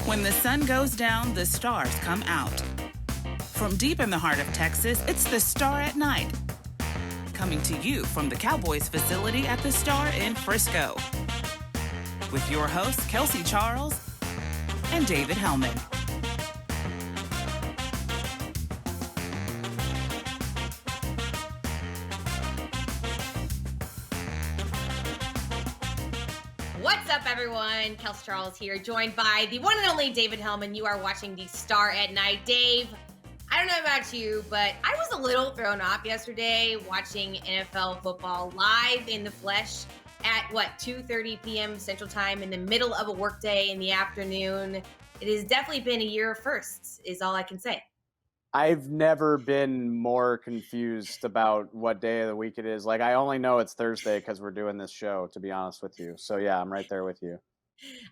When the sun goes down, the stars come out. From deep in the heart of Texas, it's the Star at Night. Coming to you from the Cowboys facility at the Star in Frisco. With your hosts, Kelsey Charles and David Hellman. What's up, everyone? Kelsey Charles here, joined by the one and only David Hellman. You are watching the Star at Night. Dave, I don't know about you, but I was a little thrown off yesterday watching NFL football live in the flesh at 2:30 p.m. Central Time in the middle of a workday in the afternoon. It has definitely been a year of firsts, is all I can say. I've never been more confused about what day of the week it is. Like, I only know it's Thursday because we're doing this show, to be honest with you. So, yeah, I'm right there with you.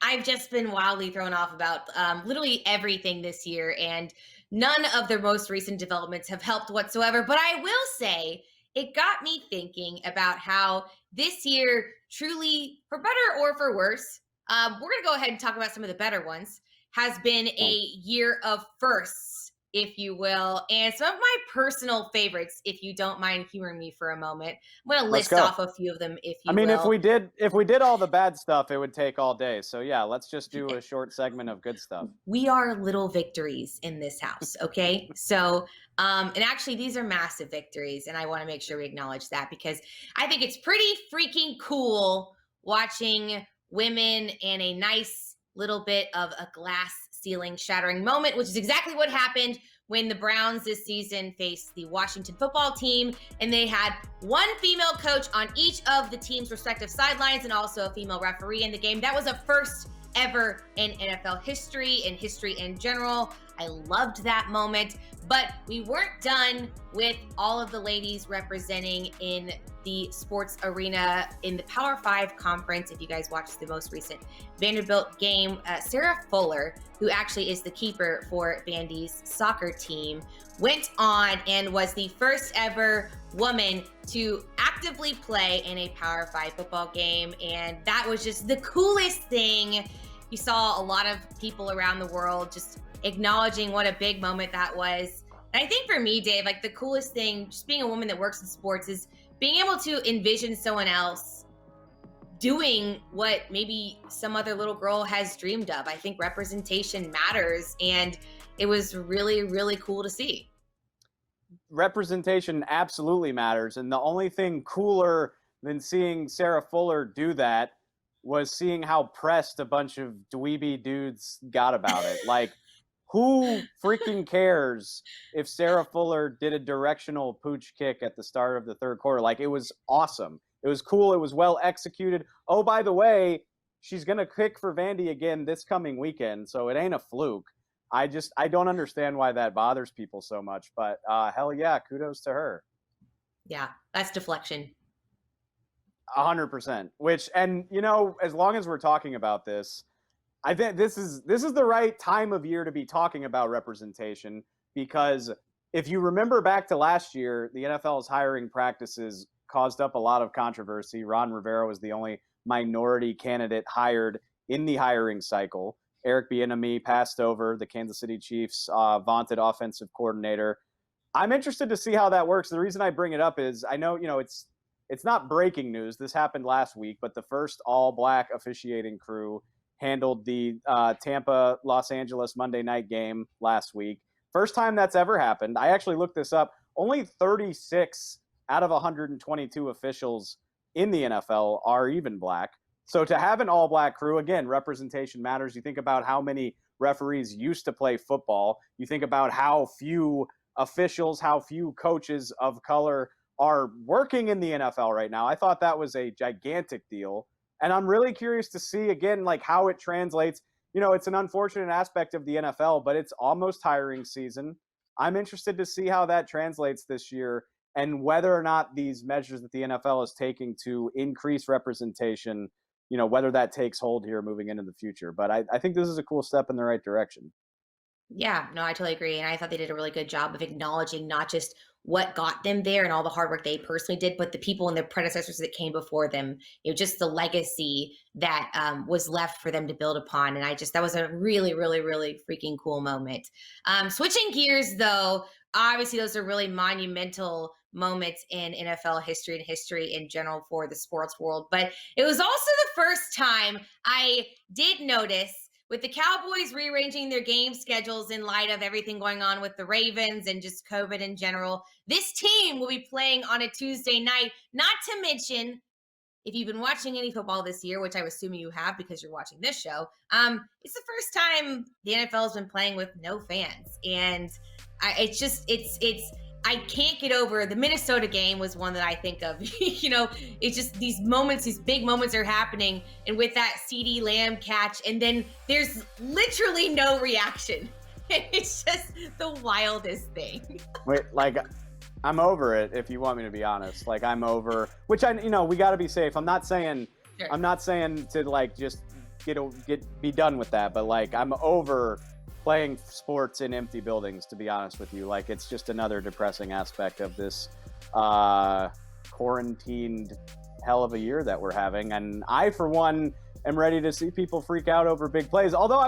I've just been wildly thrown off about literally everything this year, and none of the most recent developments have helped whatsoever. But I will say it got me thinking about how this year, truly, for better or for worse, we're going to go ahead and talk about some of the better ones, has been a year of firsts, if you will, and some of my personal favorites, if you don't mind humoring me for a moment. I'm going to list off a few of them, if you will. If we did all the bad stuff, it would take all day. So yeah, let's just do a short segment of good stuff. We are little victories in this house, okay? So, and actually these are massive victories, and I want to make sure we acknowledge that because I think it's pretty freaking cool watching women in a nice little bit of a glass ceiling shattering moment, which is exactly what happened when the Browns this season faced the Washington football team, and they had one female coach on each of the team's respective sidelines and also a female referee in the game. That was a first ever in NFL history, in history in general. I loved that moment, but we weren't done with all of the ladies representing in the sports arena in the Power 5 conference. If you guys watched the most recent Vanderbilt game, Sarah Fuller, who actually is the keeper for Vandy's soccer team, went on and was the first ever woman to actively play in a Power 5 football game. And that was just the coolest thing. You saw a lot of people around the world just acknowledging what a big moment that was. And I think for me, Dave, like the coolest thing, just being a woman that works in sports, is being able to envision someone else doing what maybe some other little girl has dreamed of. I think representation matters, and it was really, really cool to see. Representation absolutely matters, and the only thing cooler than seeing Sarah Fuller do that was seeing how pressed a bunch of dweeby dudes got about it. Like, who freaking cares if Sarah Fuller did a directional pooch kick at the start of the third quarter? Like, it was awesome. It was cool. It was well executed. Oh, by the way, she's going to kick for Vandy again this coming weekend, so it ain't a fluke. I don't understand why that bothers people so much, but hell yeah, kudos to her. Yeah, that's deflection. 100%. And you know, as long as we're talking about this, I think this is the right time of year to be talking about representation, because if you remember back to last year, the NFL's hiring practices caused up a lot of controversy. Ron Rivera was the only minority candidate hired in the hiring cycle. Eric Bieniemy passed over, the Kansas City Chiefs' vaunted offensive coordinator. I'm interested to see how that works. The reason I bring it up is I know, it's not breaking news. This happened last week, but the first all-black officiating crew handled the Tampa-Los Angeles Monday night game last week. First time that's ever happened. I actually looked this up. Only 36 out of 122 officials in the NFL are even black. So to have an all-black crew, again, representation matters. You think about how many referees used to play football. You think about how few officials, how few coaches of color are working in the NFL right now. I thought that was a gigantic deal. And I'm really curious to see, again, like how it translates. It's an unfortunate aspect of the NFL, but it's almost hiring season. I'm interested to see how that translates this year and whether or not these measures that the NFL is taking to increase representation, whether that takes hold here moving into the future. But I think this is a cool step in the right direction. Yeah, no, I totally agree. And I thought they did a really good job of acknowledging not just what got them there and all the hard work they personally did, but the people and their predecessors that came before them, just the legacy that was left for them to build upon. And that was a really, really, really freaking cool moment. Switching gears though, obviously those are really monumental moments in NFL history and history in general for the sports world. But it was also the first time I did notice, with the Cowboys rearranging their game schedules in light of everything going on with the Ravens and just COVID in general, this team will be playing on a Tuesday night. Not to mention, if you've been watching any football this year, which I'm assuming you have because you're watching this show, it's the first time the NFL has been playing with no fans. And I can't get over the Minnesota game was one that I think of. It's just these moments, these big moments are happening. And with that CeeDee Lamb catch, and then there's literally no reaction. It's just the wildest thing. Wait, I'm over it, if you want me to be honest. I'm over, which we got to be safe. I'm not saying to just be done with that, but I'm over playing sports in empty buildings, to be honest with you. It's just another depressing aspect of this quarantined hell of a year that we're having. And I, for one, am ready to see people freak out over big plays. Although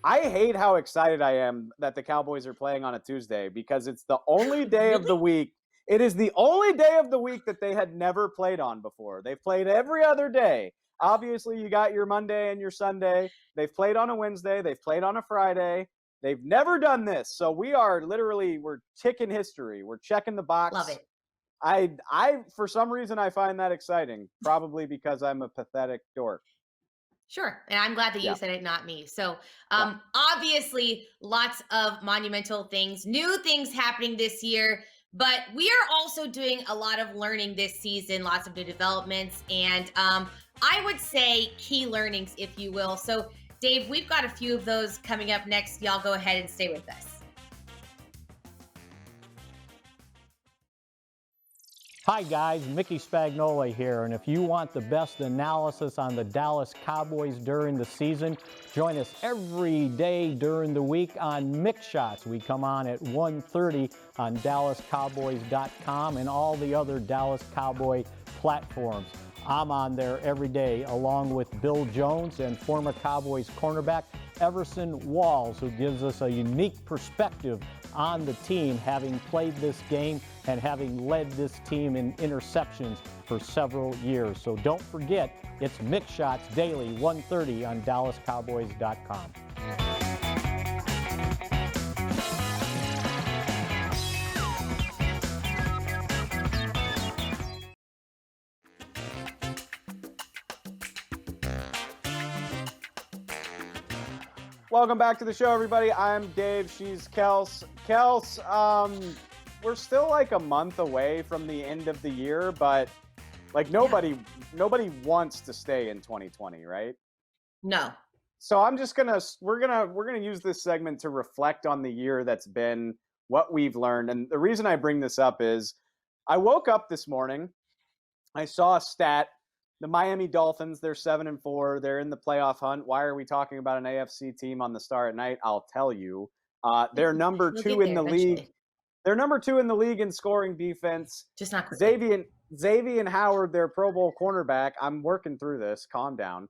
I hate how excited I am that the Cowboys are playing on a Tuesday, because it's the only day of the week. It is the only day of the week that they had never played on before. They've played every other day. Obviously, you got your Monday and your Sunday. They've played on a Wednesday. They've played on a Friday. They've never done this. So we're ticking history. We're checking the box. Love it. I for some reason, I find that exciting, probably because I'm a pathetic dork. Sure. And I'm glad that you said it, not me. So obviously, lots of monumental things, new things happening this year. But we are also doing a lot of learning this season, lots of new developments, and I would say key learnings, if you will. So, Dave, we've got a few of those coming up next. Y'all go ahead and stay with us. Hi guys, Mickey Spagnoli here, and if you want the best analysis on the Dallas Cowboys during the season, join us every day during the week on Mix Shots. We come on at 1:30 on DallasCowboys.com and all the other Dallas Cowboy platforms. I'm on there every day along with Bill Jones and former Cowboys cornerback Everson Walls, who gives us a unique perspective on the team, having played this game and having led this team in interceptions for several years. So don't forget, it's Mix Shots daily, 1:30 on DallasCowboys.com. Welcome back to the show, everybody. I'm Dave. She's Kels. We're still a month away from the end of the year, but nobody wants to stay in 2020, right? No. So we're gonna use this segment to reflect on the year that's been, what we've learned. And the reason I bring this up is I woke up this morning, I saw a stat. The Miami Dolphins, they're 7-4. They're in the playoff hunt. Why are we talking about an AFC team on the Star at Night? I'll tell you. They're number two in the league. They're number 2 in the league in scoring defense. Just not quickly. Xavier Howard, their Pro Bowl cornerback, I'm working through this, calm down,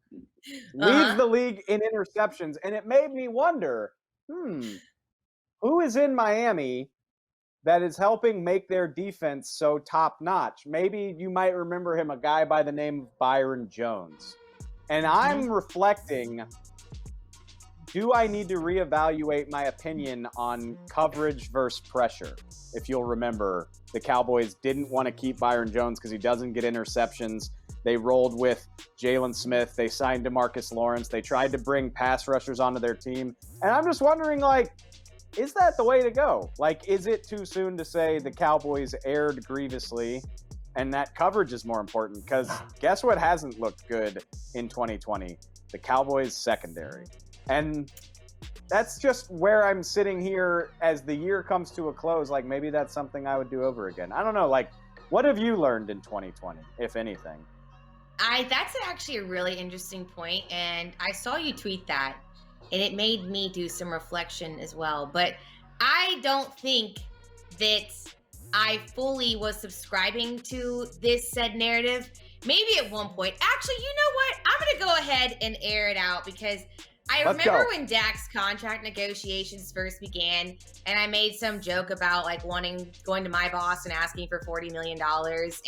leads the league in interceptions. And it made me wonder, who is in Miami that is helping make their defense so top-notch? Maybe you might remember him, a guy by the name of Byron Jones. And I'm reflecting, do I need to reevaluate my opinion on coverage versus pressure? If you'll remember, the Cowboys didn't want to keep Byron Jones because he doesn't get interceptions. They rolled with Jalen Smith. They signed DeMarcus Lawrence. They tried to bring pass rushers onto their team. And I'm just wondering, is that the way to go? Is it too soon to say the Cowboys erred grievously and that coverage is more important? Because guess what hasn't looked good in 2020? The Cowboys secondary. And that's just where I'm sitting here as the year comes to a close. Maybe that's something I would do over again. I don't know. What have you learned in 2020, if anything? That's actually a really interesting point, and I saw you tweet that, and it made me do some reflection as well. But I don't think that I fully was subscribing to this said narrative. Maybe at one point. Actually, you know what? I'm going to go ahead and air it out because I remember when Dak's contract negotiations first began, and I made some joke about like going to my boss and asking for $40 million.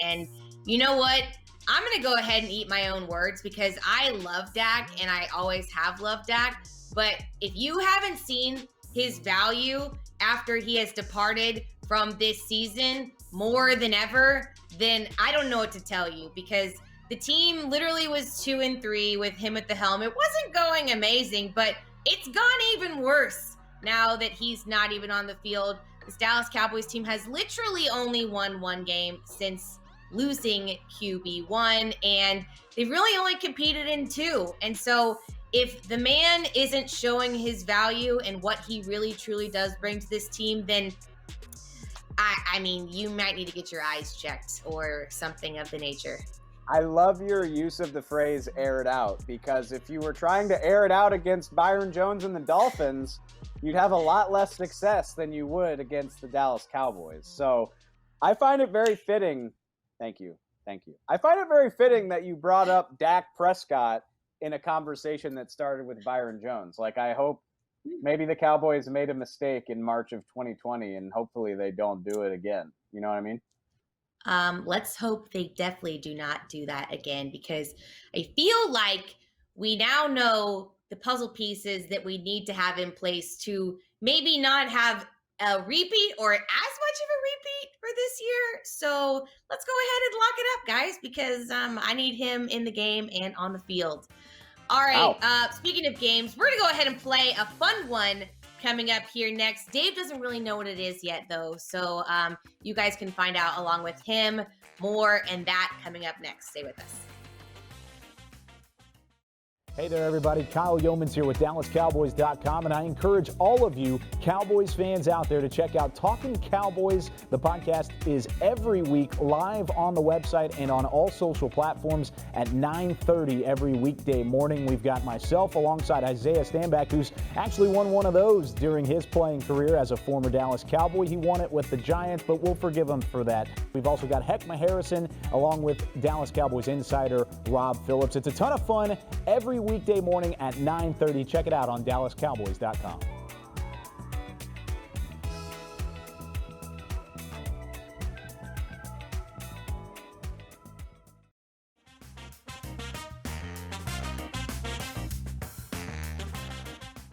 And you know what? I'm going to go ahead and eat my own words because I love Dak and I always have loved Dak. But if you haven't seen his value after he has departed from this season more than ever, then I don't know what to tell you, because the team literally was 2-3 with him at the helm. It wasn't going amazing, but it's gone even worse now that he's not even on the field. This Dallas Cowboys team has literally only won one game since losing QB1, and they've really only competed in 2. And so if the man isn't showing his value and what he really truly does bring to this team, then I mean, you might need to get your eyes checked or something of the nature. I love your use of the phrase air it out, because if you were trying to air it out against Byron Jones and the Dolphins, you'd have a lot less success than you would against the Dallas Cowboys. So I find it very fitting. Thank you. I find it very fitting that you brought up Dak Prescott in a conversation that started with Byron Jones. Like, I hope maybe the Cowboys made a mistake in March of 2020, and hopefully they don't do it again. You know what I mean? Let's hope they definitely do not do that again, because I feel like we now know the puzzle pieces that we need to have in place to maybe not have a repeat or as much of a repeat for this year. So let's go ahead and lock it up, guys, because I need him in the game and on the field. All right. Speaking of games, we're going to go ahead and play a fun one coming up here next. Dave doesn't really know what it is yet, though. So you guys can find out along with him more, and that coming up next. Stay with us. Hey there, everybody. Kyle Yeomans here with DallasCowboys.com, and I encourage all of you Cowboys fans out there to check out Talking Cowboys. The podcast is every week live on the website and on all social platforms at 9:30 every weekday morning. We've got myself alongside Isaiah Stanback, who's actually won one of those during his playing career as a former Dallas Cowboy. He won it with the Giants, but we'll forgive him for that. We've also got Heckma Harrison along with Dallas Cowboys insider Rob Phillips. It's a ton of fun every weekday morning at 9:30. Check it out on DallasCowboys.com.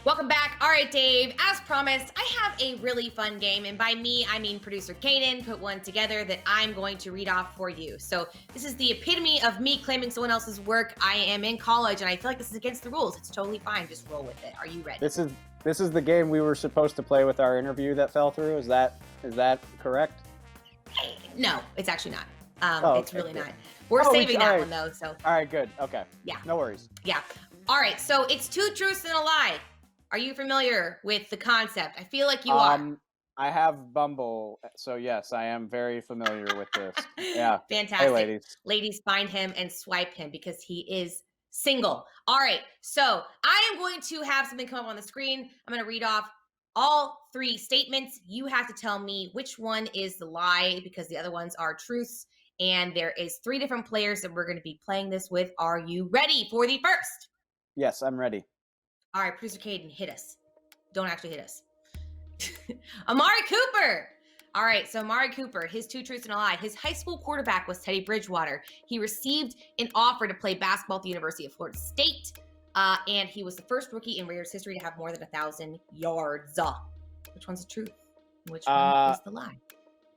Welcome back. All right, Dave, as promised, I have a really fun game. And by me, I mean producer Caden put one together that I'm going to read off for you. So this is the epitome of me claiming someone else's work. I am in college, and I feel like this is against the rules. It's totally fine. Just roll with it. Are you ready? This is the game we were supposed to play with our interview that fell through. Is that correct? No, it's actually not. It's really not. We're saving that one, though. So. All right, good. Okay. Yeah. No worries. Yeah. All right, so it's 2 truths and a lie. Are you familiar with the concept? I feel like you are. I have Bumble, so yes, I am very familiar with this. Yeah. Fantastic. Hey, ladies. Ladies, find him and swipe him because he is single. All right, so I am going to have something come up on the screen. I'm going to read off all 3 statements. You have to tell me which one is the lie because the other ones are truths. And there is 3 different players that we're going to be playing this with. Are you ready for the first? Yes, I'm ready. All right, producer Caden, hit us. Don't actually hit us. Amari Cooper. All right, so Amari Cooper, his 2 truths and a lie. His high school quarterback was Teddy Bridgewater. He received an offer to play basketball at the University of Florida State, and he was the first rookie in Raiders history to have more than 1,000 yards. Which one's the truth? Which one is the lie?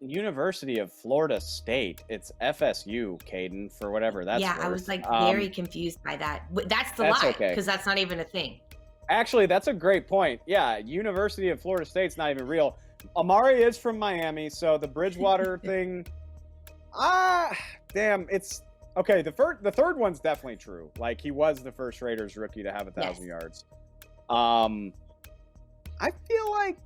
University of Florida State. It's FSU, Caden, for whatever that's worth. I was very confused by that. That's the lie, because that's not even a thing. Actually, that's a great point. Yeah, University of Florida State's not even real. Amari is from Miami, so the Bridgewater thing, damn, it's okay. The third one's definitely true. Like, he was the first Raiders rookie to have 1,000 yards. I feel like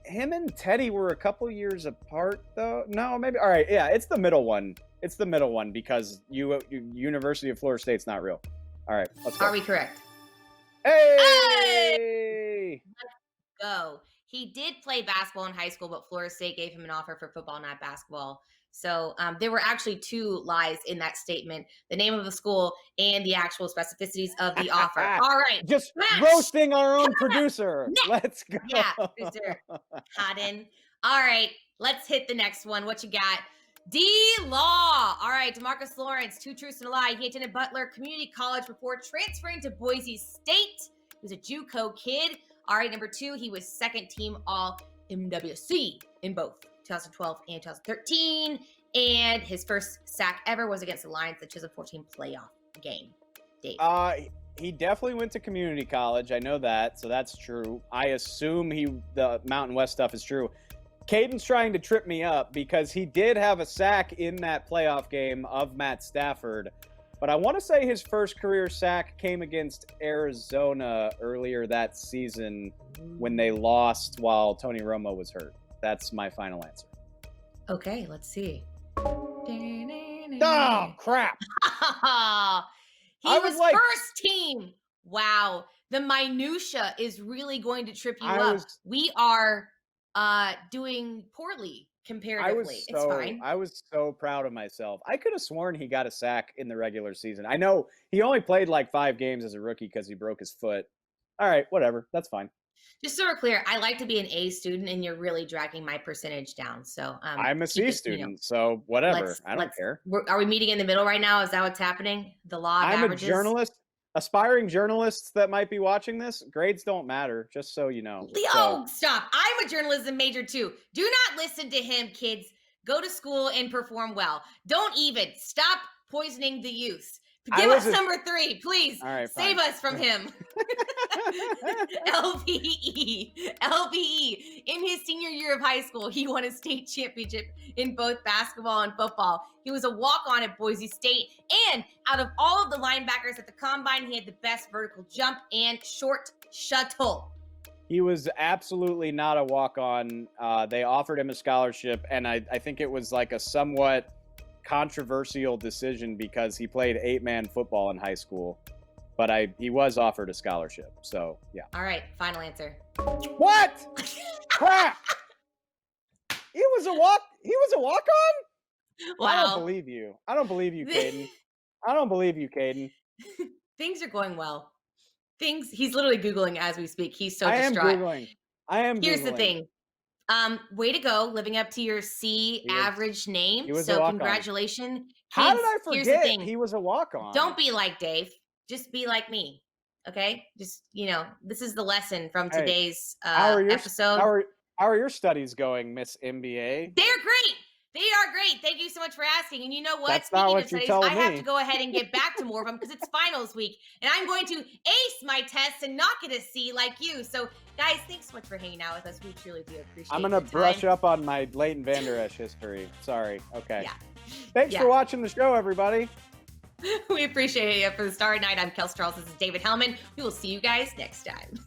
him and Teddy were a couple years apart, though. No, maybe. All right, yeah, it's the middle one. It's the middle one because University of Florida State's not real. All right, let's go. Are we correct? Hey! Let's go. He did play basketball in high school, but Florida State gave him an offer for football, not basketball. So there were actually 2 lies in that statement: the name of the school and the actual specificities of the offer. All right. Just roasting our own producer. Next. Let's go. Yeah, producer Cotton. All right, let's hit the next one. What you got? D-Law. All right, DeMarcus Lawrence, 2 truths and a lie. He attended Butler Community College before transferring to Boise State. He was a JUCO kid. All right, number 2, he was second team all MWC in both 2012 and 2013. And his first sack ever was against the Lions, the 2014 playoff game. Dave. He definitely went to community college. I know that, so that's true. I assume the Mountain West stuff is true. Caden's trying to trip me up because he did have a sack in that playoff game of Matt Stafford. But I want to say his first career sack came against Arizona earlier that season when they lost while Tony Romo was hurt. That's my final answer. Okay, let's see. Oh, crap. He was like, first team. Wow. The minutia is really going to trip you up. We are doing poorly comparatively. It's fine. I was so proud of myself. I could have sworn he got a sack in the regular season. I know he only played like 5 games as a rookie because he broke his foot. All right, whatever. That's fine. Just so we're clear, I like to be an A student, and you're really dragging my percentage down. So I'm a C student, so whatever. I don't care. Are we meeting in the middle right now? Is that what's happening? The law of averages? I'm a journalist. Aspiring journalists that might be watching this, grades don't matter, just so you know. Oh, stop. I'm a journalism major too. Do not listen to him, kids. Go to school and perform well. Don't even. Stop poisoning the youth. Give us number 3, please. All right, save us from him. LBE. In his senior year of high school, he won a state championship in both basketball and football. He was a walk-on at Boise State. And out of all of the linebackers at the combine, he had the best vertical jump and short shuttle. He was absolutely not a walk-on. They offered him a scholarship, and I think it was like a somewhat controversial decision because he played 8-man football in high school, but he was offered a scholarship. So yeah. All right, final answer. What? Crap! He was a walk-on? Wow. I don't believe you, Caden. I don't believe you, Caden. Things are going well. He's literally Googling as we speak. He's so distraught. I am Googling. Here's the thing. Way to go, living up to your C average name. So congratulations. Kids, how did I forget here's the thing. He was a walk-on? Don't be like Dave. Just be like me. Okay? Just, this is the lesson from today's episode. How are your studies going, Miss MBA? They're great. They are great. Thank you so much for asking. And you know what? That's not what you're telling me. I have to go ahead and get back to more of them because it's finals week. And I'm going to ace my tests and not get a C like you. So, guys, thanks so much for hanging out with us. We truly do appreciate it. I'm going to brush up on my Leighton Vander Esch history. Sorry. Okay. Yeah. Thanks for watching the show, everybody. We appreciate it. For the Star at Night, I'm Kelsey Charles. This is David Hellman. We will see you guys next time.